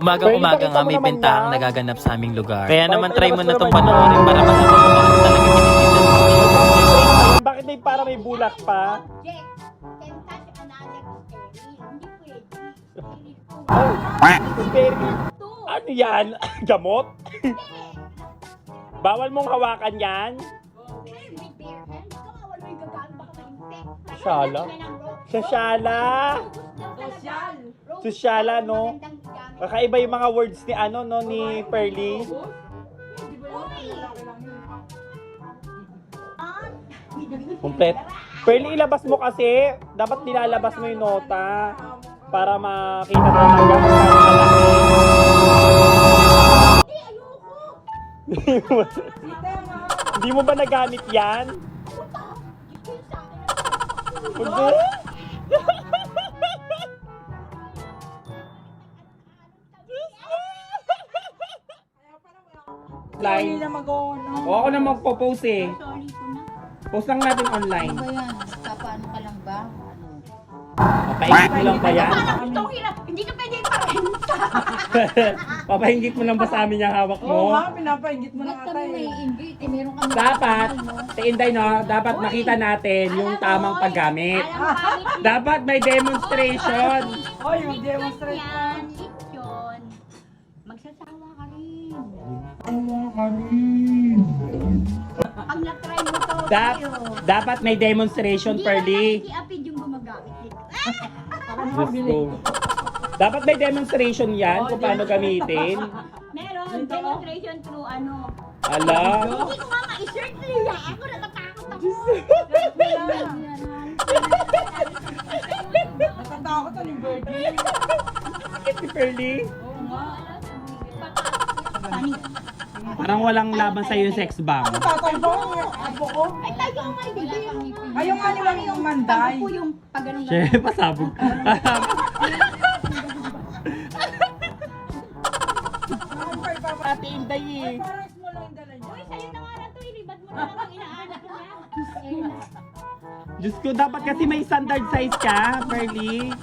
Umagang-umaga nga may bentahang nagaganap sa aming lugar. Kaya naman try mo na itong panoorin para malaman mo kung ano talaga tinitindan mo. Bakit may para may bulak pa? Jack, temptation another stereo. Hindi pwede. Very. Ano yan? Gamot? Bawal mong hawakan yan? With bare hands, kawawa mo yung gagaan, baka ma-infect. Shala? Sasyala? Sosyal. Sosyala, no? Kakaiba yung mga words ni ano, no, ni Pearly. Komplet. Pearly, ilabas mo kasi. Dapat nilalabas mo yung nota para makita na ng gano'n kalaki. Hindi mo ba nagamit yan? Hindi. Line. Oo, ako na magpo-post eh. Sorry ko na. Post lang natin online. Ano ba yan? Papaano ka lang ba? Ano? Papaingit mo lang ba yan? Parang itong hirap. Hindi ka pwede iparenta. Papaingit mo lang ba sa amin yung hawak mo? Oo nga, pinapaingit mo na Ba't ata kami eh. nai-invite? Eh, meron kami Dapat, no? si Inday, no? Dapat makita natin yung tamang paggamit. Alam Dapat may demonstration. Oh, yung demonstration. Yun. Magsasawa ka rin. Pag na-try mo to, tayo. Dapat may demonstration, Hindi Pearly. lang nakikiapid yung gumagamit nito. Diyos ko. Dapat may demonstration yan kung paano gamitin. Meron, demonstration through ano. Ala. Hindi ko nga ma-insert nila. Ako natatakot ako. Natatakot ano yung birthday. Bakit si Pearly? Oo nga. Funny. Parang walang laban sa yung sex bomb. Ano tatay ba? Apo ko? Ay, tayo ang may bigay. Ayaw nga nilang yung manday. Pag po yung pag ganun lang. Che, pasabog. Ate Inday eh. Parang small lang yung dala niya. Uy, sa'yo na nga na to. Ilibad mo na lang ang inaanak niya. Diyos ko, dapat kasi may standard size ka, Pearly.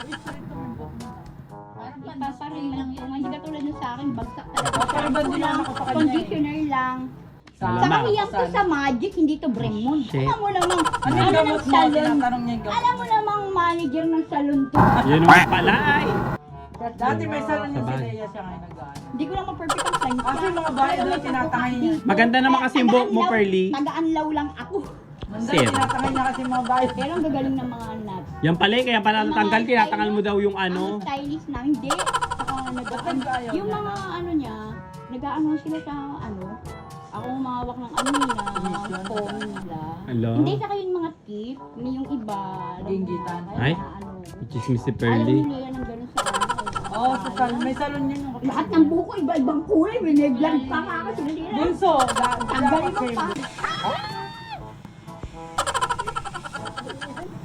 Parang patasarin lang yung hindi katulad nung sa akin, bagsak talaga. Parang ba din ako sa kanya eh. Conditioner lang. Sama. Saka hiyang to sa Magic, hindi to Bremont. Shit. Alam mo namang, Ano yung ano gamot ng mo? salon. Tinatanong niya yung gamot. Alam mo namang manager ng salon to. Yun naman pala ay. Dati may salon yung si Sabay. Leia siya ngayon nag-ano. Hindi ko naman perfect ang sign. Kasi yung mga bahay doon, tinatangay niya. Maganda naman kasi yung buhok mo, Pearly. Taga-anlaw lang ako. Manday, Sir. tinatangay niya kasi yung mga bahay. Pero ang gagaling ng mga anak. Yan pala eh, kaya pala natanggal, tinatangal mo daw yung ano. Ang stylist na, hindi. Saka Bakit ba ayaw yung niya mga na? ano niya, nag-ano sila sa ano, ako ang mahawak ng ano nila, phone nila. Hello? Hindi, saka yung mga tip, yung iba. Ginggitan. Ay? Ano, Chismis si ayaw Pearly. nila yan ng gano'n sa ano. Oo, sa salon. May salon yun yung kapatid. Lahat ng buko, iba-ibang kulay, may vlog pa nga ako sila nila. Bunso. Tanggalin mo pa.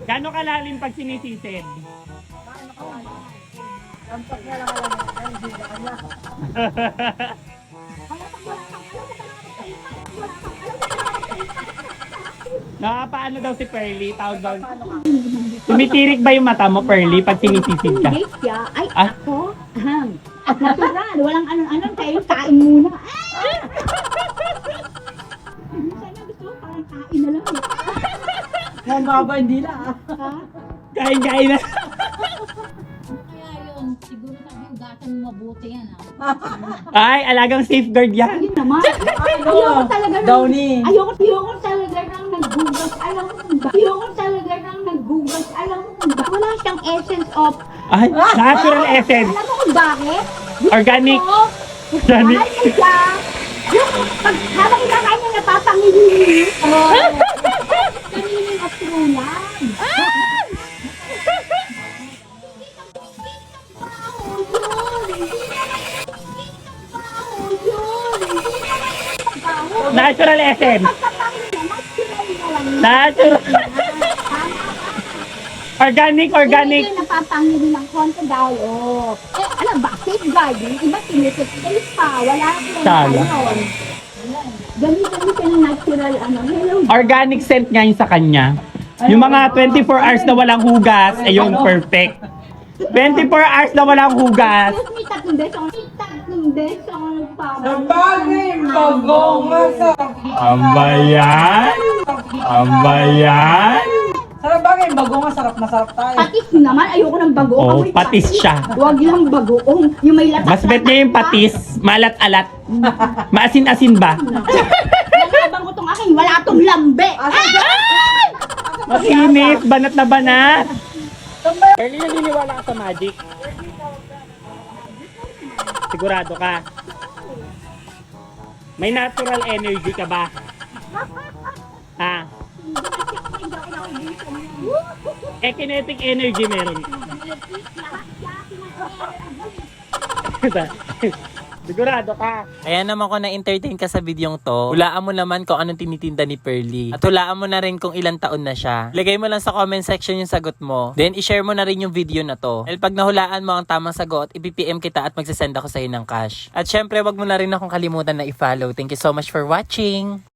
Gano'ng kalalim pag sinisisid? Tampak niya lang alam niya. Hindi na kanya. Nakapaano daw si Pearly? Tawag daw. Tumitirik ba yung mata mo, Pearly, pag sinisisid ka? Hindi siya, ay Ah? ako, natural, walang anong-anong, kayo kain muna. Sana gusto ko parang kain na lang. Ang baba, hindi na. Ha? Kain-kain na. Kaya yun, siguro sabi ugasan mo mabuti yan Ay, alagang safeguard yan. Yun naman. Ano? Ayoko talaga ng... Downy. Ayoko talaga ng naggugas. Alam mo kung ba? Ayoko talaga ng naggugas. Alam mo kung ba? Wala siyang essence of... Ay, natural essence. Alam mo kung bakit? Organic. Oo. Organic. Mahal mo siya. Yung pag habang kinakain niya napapangilinis. Kanining at trulan. Natural essence. Natural. Organic. Hindi napapangili ng konti dahil, alam ba, safeguarding, iba sinisip pa, wala akong Sala. Ganito ng natural, hello. Organic scent nga yun sa kanya. Yung mga 24 hours na walang hugas, ay yung perfect. 24 hours na walang hugas. Excuse me, 3 beses. Tatlong beses ako nagpapalaki. Sabagay, bagong masarap. Ambayan? Ambayan? Sabagay, bagong masarap na sarap tayo. Patis naman, ayoko ng bagoong. Oh, Amoy patis siya. Huwag lang bagoong. Yung may latas. Mas bet niya yung patis, malat-alat. Maasin-asin ba? Nalabang ko tong akin, wala tong lambe. Masinit, banat na banat. Early naniniwala ka sa magic? Sigurado ka? May natural energy ka ba? Ha? Kinetic energy meron. Sigurado ka? Kaya naman kung na-entertain ka sa videong to, hulaan mo naman kung anong tinitinda ni Pearly. At hulaan mo na rin kung ilang taon na siya. Lagay mo lang sa comment section yung sagot mo. Then, i-share mo na rin yung video na to. Dahil pag nahulaan mo ang tamang sagot, ipipm kita at magsasend ako sa'yo ng cash. At syempre, wag mo na rin akong kalimutan na i-follow. Thank you so much for watching!